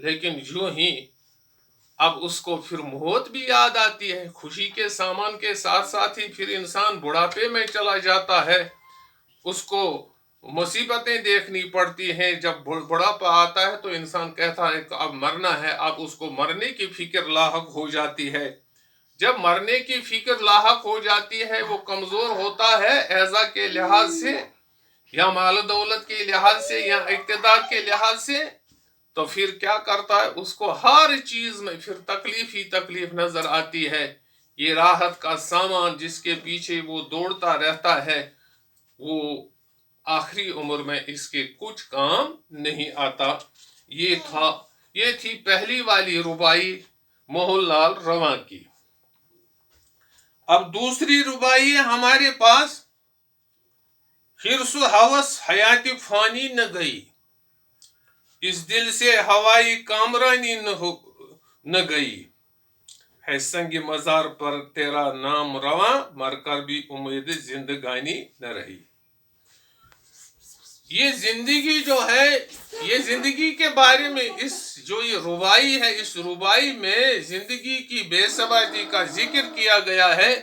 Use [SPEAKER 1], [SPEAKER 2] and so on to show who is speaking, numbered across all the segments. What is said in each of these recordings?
[SPEAKER 1] لیکن یوں ہی اب اس کو پھر موت بھی یاد آتی ہے. خوشی کے سامان کے ساتھ ساتھ ہی پھر انسان بڑھاپے میں چلا جاتا ہے. اس کو مصیبتیں دیکھنی پڑتی ہیں. جب بڑھاپا آتا ہے تو انسان کہتا ہے کہ اب مرنا ہے. اب اس کو مرنے کی فکر لاحق ہو جاتی ہے. جب مرنے کی فکر لاحق ہو جاتی ہے وہ کمزور ہوتا ہے اعضاء کے لحاظ سے یا مال و دولت کے لحاظ سے یا اقتدار کے لحاظ سے. تو پھر کیا کرتا ہے؟ اس کو ہر چیز میں پھر تکلیف ہی تکلیف نظر آتی ہے. یہ راحت کا سامان جس کے پیچھے وہ دوڑتا رہتا ہے وہ آخری عمر میں اس کے کچھ کام نہیں آتا. یہ تھی پہلی والی ربائی موہن لال رواں کی. اب دوسری ربائی ہے ہمارے پاس حرص و ہوس حیات فانی نہ گئی، اس دل سے ہوائی کامرانی نہ گئی، ہے سنگ مزار پر تیرا نام رواں، مر کر بھی امید زندگانی نہ رہی. یہ زندگی جو ہے، یہ زندگی کے بارے میں جو یہ ربائی ہے، اس ربائی میں زندگی کی بے ثباتی کا ذکر کیا گیا ہے.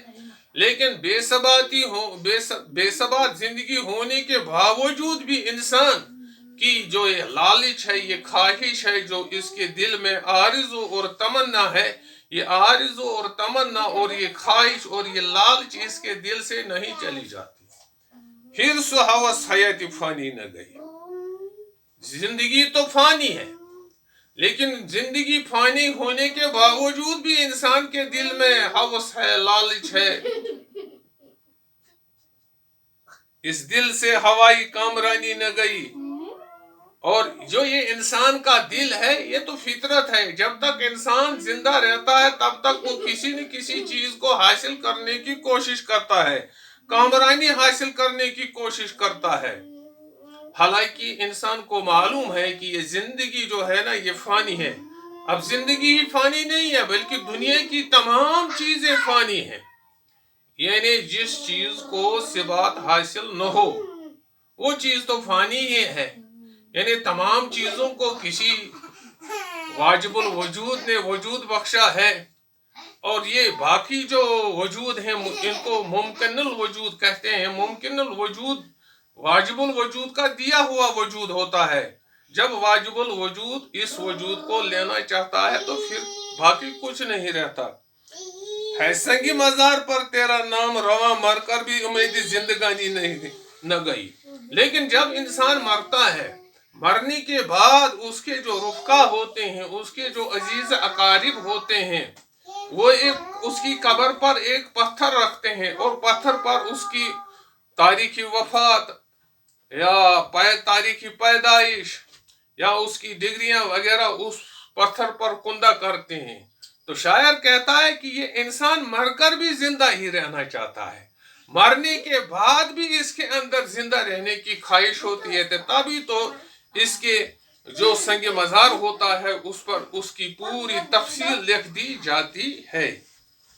[SPEAKER 1] لیکن بے ثبات زندگی ہونے کے باوجود بھی انسان کی جو یہ لالچ ہے، یہ خواہش ہے جو اس کے دل میں آرزو اور تمنا ہے، یہ آرزو اور تمنا اور یہ خواہش اور یہ لالچ اس کے دل سے نہیں چلی جاتی. حرص و ہوس حیات فانی نہ گئی. زندگی تو فانی ہے، لیکن زندگی فانی ہونے کے باوجود بھی انسان کے دل میں ہوس ہے، لالچ ہے. اس دل سے ہوائی کامرانی نہ گئی. اور جو یہ انسان کا دل ہے یہ تو فطرت ہے. جب تک انسان زندہ رہتا ہے تب تک وہ کسی نہ کسی چیز کو حاصل کرنے کی کوشش کرتا ہے، کامرانی حاصل کرنے کی کوشش کرتا ہے. حالانکہ انسان کو معلوم ہے کہ یہ زندگی جو ہے نا یہ فانی ہے. اب زندگی ہی فانی نہیں ہے بلکہ دنیا کی تمام چیزیں فانی ہیں. یعنی جس چیز کو ثبات حاصل نہ ہو وہ چیز تو فانی ہی ہے. یعنی تمام چیزوں کو کسی واجب الوجود نے وجود بخشا ہے، اور یہ باقی جو وجود ہیں ان کو ممکن الوجود کہتے ہیں. ممکن الوجود واجب الوجود کا دیا ہوا وجود ہوتا ہے. جب واجب الوجود اس وجود کو لینا چاہتا ہے تو پھر باقی کچھ نہیں رہتا. ہے سنگ مزار پر تیرا نام رواں، مر کر بھی امید زندگانی نہ گئی. لیکن جب انسان مرتا ہے، مرنے کے بعد اس کے جو رفقا ہوتے ہیں، اس کے جو عزیز اقارب ہوتے ہیں، وہ اس کی قبر پر ایک پتھر رکھتے ہیں اور پتھر پر اس کی تاریخی وفات یا تاریخی پیدائش یا اس کی ڈگریاں وغیرہ اس پتھر پر کندہ کرتے ہیں. تو شاعر کہتا ہے کہ یہ انسان مر کر بھی زندہ ہی رہنا چاہتا ہے، مرنے کے بعد بھی اس کے اندر زندہ رہنے کی خواہش ہوتی ہے. تبھی تو اس کے جو سنگ مزار ہوتا ہے اس پر اس کی پوری تفصیل لکھ دی جاتی ہے.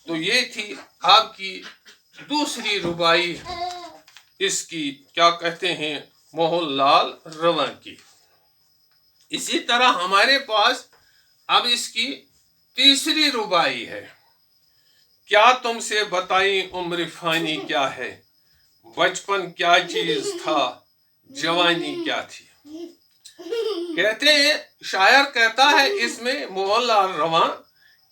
[SPEAKER 1] تو یہ تھی آپ کی دوسری ربائی، اس کی کیا کہتے ہیں موہن لال رواں کی. اسی طرح ہمارے پاس اب اس کی تیسری ربائی ہے. کیا تم سے بتائیں عمر فانی کیا ہے، بچپن کیا چیز تھا، جوانی کیا تھی. کہتے ہیں، شاعر کہتا ہے اس میں موہن لال رواں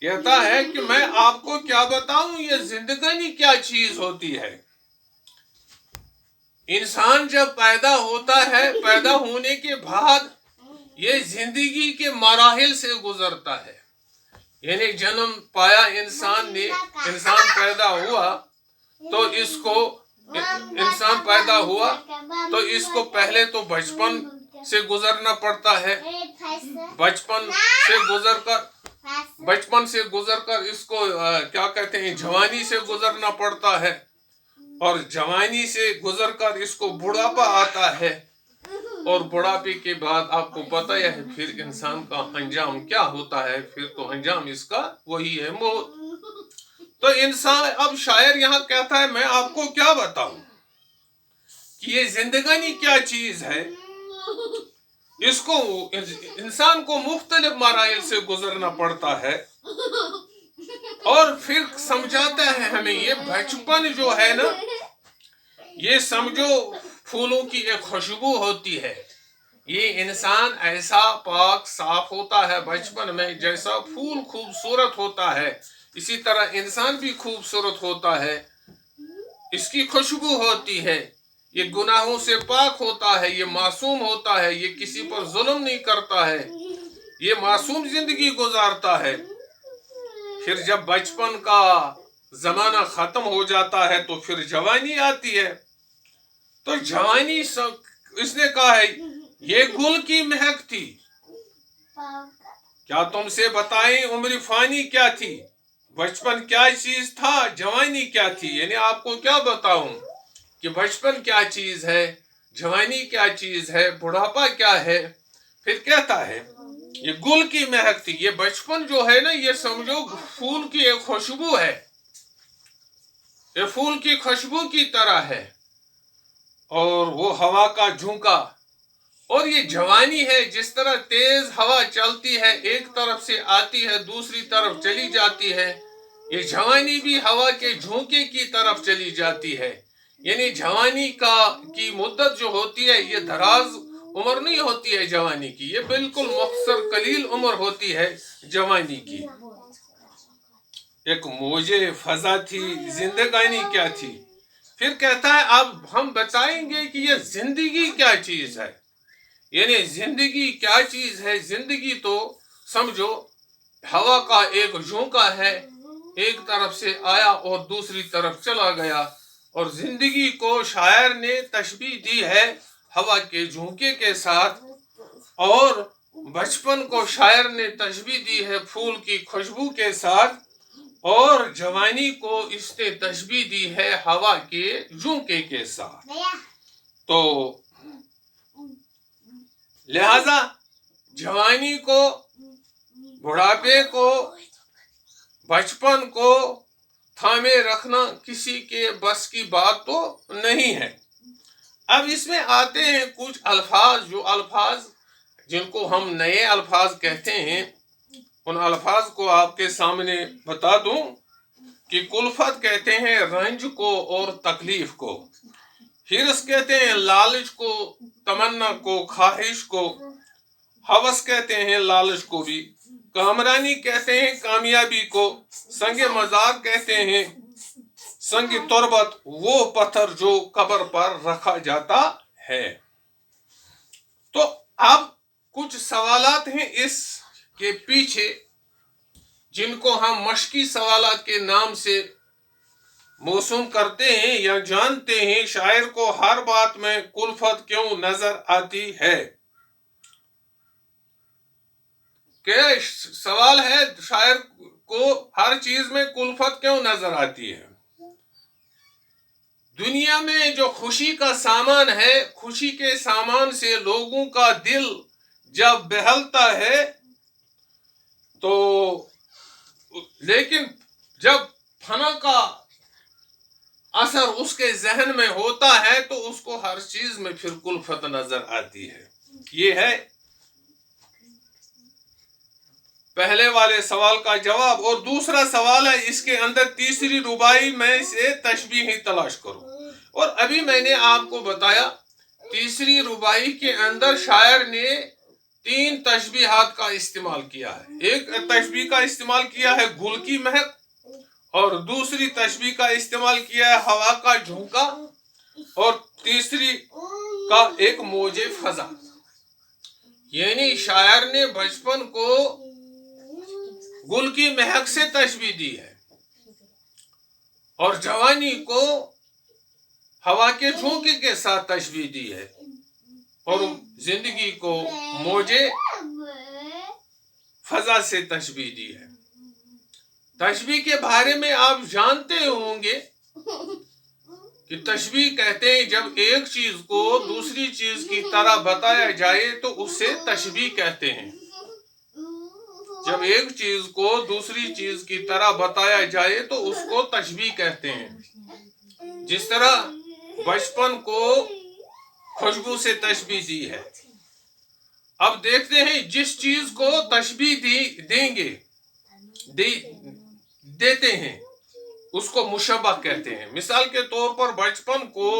[SPEAKER 1] کہتا ہے کہ میں آپ کو کیا بتاؤں یہ زندگانی کیا چیز ہوتی ہے. انسان جب پیدا ہوتا ہے، پیدا ہونے کے بعد یہ زندگی کے مراحل سے گزرتا ہے. یعنی جنم پایا انسان نے، انسان پیدا ہوا تو اس کو پہلے تو بچپن سے گزرنا پڑتا ہے. بچپن سے گزر کر اس کو کیا کہتے ہیں جوانی سے گزرنا پڑتا ہے، اور جوانی سے گزر کر اس کو بڑھاپا آتا ہے، اور بڑھاپے کے بعد آپ کو پتہ ہے پھر انسان کا انجام کیا ہوتا ہے. پھر تو انجام اس کا وہی ہے موت. تو انسان، اب شاعر یہاں کہتا ہے میں آپ کو کیا بتاؤں کہ یہ زندگانی کیا چیز ہے. اس کو انسان کو مختلف مراحل سے گزرنا پڑتا ہے، اور پھر سمجھاتا ہے ہمیں یہ بچپن جو ہے نا، یہ سمجھو پھولوں کی ایک خوشبو ہوتی ہے. یہ انسان ایسا پاک صاف ہوتا ہے بچپن میں، جیسا پھول خوبصورت ہوتا ہے اسی طرح انسان بھی خوبصورت ہوتا ہے. اس کی خوشبو ہوتی ہے، یہ گناہوں سے پاک ہوتا ہے، یہ معصوم ہوتا ہے، یہ کسی پر ظلم نہیں کرتا ہے، یہ معصوم زندگی گزارتا ہے. پھر جب بچپن کا زمانہ ختم ہو جاتا ہے تو پھر جوانی آتی ہے. تو جوانی اس نے کہا ہے یہ گل کی مہک تھی. کیا تم سے بتائیں عمر فانی کیا تھی، بچپن کیا چیز تھا، جوانی کیا تھی. یعنی آپ کو کیا بتاؤں کہ بچپن کیا چیز ہے، جوانی کیا چیز ہے، بڑھاپا کیا ہے. پھر کہتا ہے یہ گل کی مہک تھی. یہ بچپن جو ہے نا، یہ سمجھو پھول کی ایک خوشبو ہے، یہ پھول کی خوشبو کی طرح ہے، اور وہ ہوا کا جھونکا. اور یہ جوانی ہے، جس طرح تیز ہوا چلتی ہے، ایک طرف سے آتی ہے دوسری طرف چلی جاتی ہے، یہ جوانی بھی ہوا کے جھونکے کی طرف چلی جاتی ہے. یعنی جوانی کی مدت جو ہوتی ہے، یہ دراز عمر نہیں ہوتی ہے جوانی کی، یہ بالکل مختصر قلیل عمر ہوتی ہے جوانی کی. ایک موجے فضا تھی، زندگانی کیا تھی. پھر کہتا ہے اب ہم بتائیں گے کہ یہ زندگی کیا چیز ہے. یعنی زندگی کیا چیز ہے. زندگی تو سمجھو ہوا کا ایک جھونکا ہے، ایک طرف سے آیا اور دوسری طرف چلا گیا. اور زندگی کو شاعر نے تشبیہ دی ہے ہوا کے جھونکے کے ساتھ، اور بچپن کو شاعر نے تشبیہ دی ہے پھول کی خوشبو کے ساتھ، اور جوانی کو اس نے تشبیہ دی ہے ہوا کے جھونکے کے ساتھ. تو لہذا جوانی کو، بڑھاپے کو، بچپن کو تھامے رکھنا کسی کے بس کی بات تو نہیں ہے. اب اس میں آتے ہیں کچھ الفاظ، جو الفاظ جن کو ہم نئے الفاظ کہتے ہیں، ان الفاظ کو آپ کے سامنے بتا دوں کہ کلفت کہتے ہیں رنج کو اور تکلیف کو، حرص کہتے ہیں لالچ کو، تمنا کو، خواہش کو، ہوس کہتے ہیں لالچ کو بھی، کامرانی کہتے ہیں کامیابی کو، سنگ مزاق کہتے ہیں سنگ تربت وہ پتھر جو قبر پر رکھا جاتا ہے. تو اب کچھ سوالات ہیں اس کے پیچھے، جن کو ہم مشقی سوالات کے نام سے موسوم کرتے ہیں یا جانتے ہیں. شاعر کو ہر بات میں کلفت کیوں نظر آتی ہے؟ کہ سوال ہے شاعر کو ہر چیز میں کلفت کیوں نظر آتی ہے. دنیا میں جو خوشی کا سامان ہے، خوشی کے سامان سے لوگوں کا دل جب بہلتا ہے تو، لیکن جب فنا کا اثر اس کے ذہن میں ہوتا ہے تو اس کو ہر چیز میں پھر کلفت نظر آتی ہے. یہ ہے پہلے والے سوال کا جواب. اور دوسرا سوال ہے اس کے اندر تیسری رباعی میں سے تشبیہ ہی تلاش کرو. اور ابھی میں نے آپ کو بتایا تیسری رباعی کے اندر شاعر نے 3 تشبیہات کا استعمال کیا ہے. ایک تشبیہ کا استعمال کیا ہے گل کی مہک، اور دوسری تشبیہ کا استعمال کیا ہے ہوا کا جھونکا، اور تیسری کا ایک موج فضا. یعنی شاعر نے بچپن کو گل کی مہک سے تشبیہ دی ہے، اور جوانی کو ہوا کے جھونکے کے ساتھ تشبیہ دی ہے، اور زندگی کو موج فضا سے تشبیہ دی ہے. تشبیہ کے بارے میں آپ جانتے ہوں گے کہ تشبیہ کہتے ہیں جب ایک چیز کو دوسری چیز کی طرح بتایا جائے تو اسے تشبیہ کہتے ہیں. جب ایک چیز کو دوسری چیز کی طرح بتایا جائے تو اس کو تشبیہ کہتے ہیں. جس طرح بچپن کو خوشبو سے تشبیہ دی ہے، اب دیکھتے ہیں جس چیز کو تشبیہ دیں گے دیتے ہیں اس کو مشبہ کہتے ہیں. مثال کے طور پر بچپن کو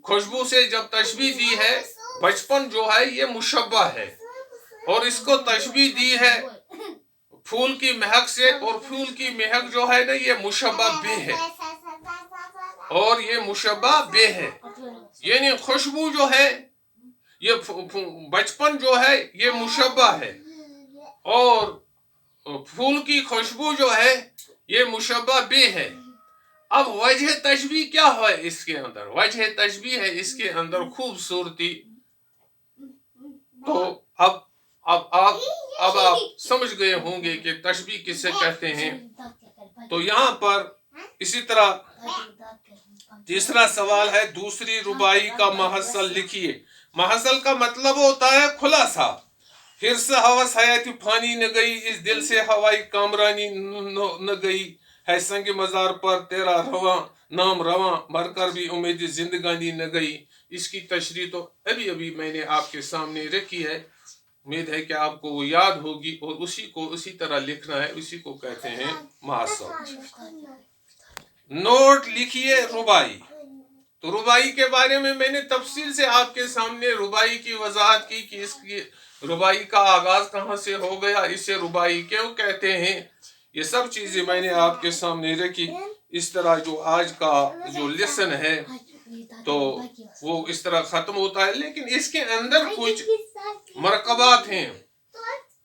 [SPEAKER 1] خوشبو سے جب تشبیہ دی ہے، بچپن جو ہے یہ مشبہ ہے، اور اس کو تشبیہ دی ہے پھول کی مہک سے، اور پھول کی مہک جو ہے نا یہ مشبہ بے ہے، اور یہ مشبہ بے ہے. یعنی خوشبو جو ہے یہ بچپن جو ہے یہ مشبہ ہے، اور پھول کی خوشبو جو ہے یہ مشبہ بے ہے. اب وجہ تشبیہ کیا ہے اس کے اندر؟ وجہ تشبیہ ہے اس کے اندر خوبصورتی. تو اب آپ سمجھ گئے ہوں گے کہ تشبیہ کسے کہتے ہیں. تو یہاں پر اسی طرح تیسرا سوال ہے دوسری ربائی کا محصل لکھیے. محصل کا مطلب ہوتا ہے خلاصہ. پھر سے ہوس حیاتی فانی نہ گئی، اس دل سے ہوائی کامرانی نہ گئی ہے، سنگ مزار پر تیرا رواں نام رواں، مر کر بھی امید زندگانی نہ گئی. اس کی تشریح تو ابھی میں نے آپ کے سامنے رکھی ہے. امید ہے کہ آپ کو وہ یاد ہوگی، اور اسی کو اسی طرح لکھنا ہے. اسی کو کہتے ہیں محصل. نوٹ لکھیے ربائی. تو ربائی کے بارے میں نے تفصیل سے آپ کے سامنے ربائی کی وضاحت کی کہ اس کی ربائی کا آغاز کہاں سے ہو گیا، اسے ربائی کیوں کہتے ہیں. یہ سب چیزیں میں نے آپ کے سامنے رکھی. اس طرح جو آج کا جو لیسن ہے تو وہ اس طرح ختم ہوتا ہے، لیکن اس کے اندر کچھ مرکبات ہیں.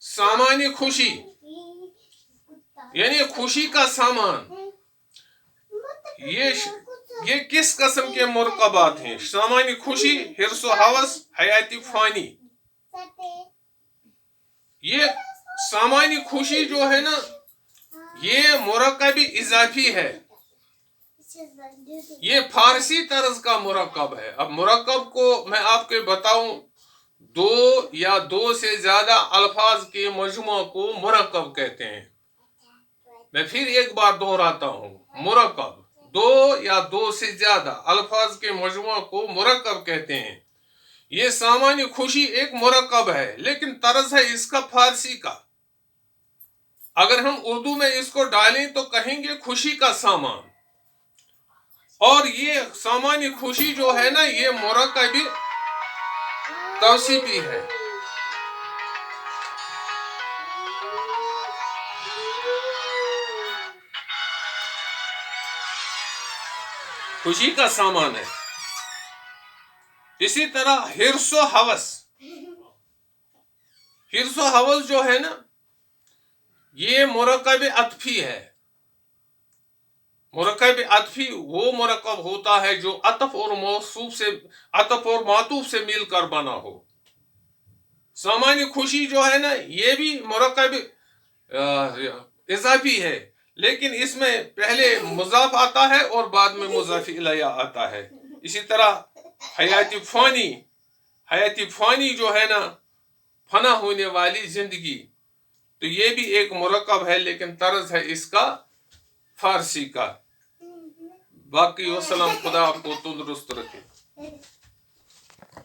[SPEAKER 1] سامانی خوشی، یعنی خوشی کا سامان، یہ کس قسم کے مرکبات ہیں؟ سامانی خوشی، حرص و ہوس، حیاتی فانی. یہ سامانی خوشی جو ہے نا یہ مرکب اضافی ہے. یہ فارسی طرز کا مرکب ہے. اب مرکب کو میں آپ کے بتاؤں، دو یا دو سے زیادہ الفاظ کے مجموعہ کو مرکب کہتے ہیں. میں پھر ایک بار دہراتا ہوں، مرکب دو یا دو سے زیادہ الفاظ کے مجموعہ کو مرکب کہتے ہیں. یہ سامانی خوشی ایک مرکب ہے، لیکن طرز ہے اس کا فارسی کا. اگر ہم اردو میں اس کو ڈالیں تو کہیں گے خوشی کا سامان. اور یہ سامانی خوشی جو ہے نا یہ مرکب توصیفی ہے. خوشی کا سامان ہے. اسی طرح حرص و ہوس. حرص و ہوس جو ہے نا یہ مرکب عطفی ہے. مرکب عطفی وہ مرکب ہوتا ہے جو عطف اور معطوف سے مل کر بنا ہو. سامانی خوشی جو ہے نا یہ بھی مرکب اضافی ہے، لیکن اس میں پہلے مضاف آتا ہے اور بعد میں مضاف الیہ آتا ہے. اسی طرح حیاتی فانی جو ہے نا فنا ہونے والی زندگی، تو یہ بھی ایک مرکب ہے لیکن طرز ہے اس کا فارسی کا. باقی وسلام، خدا آپ کو تندرست رکھے.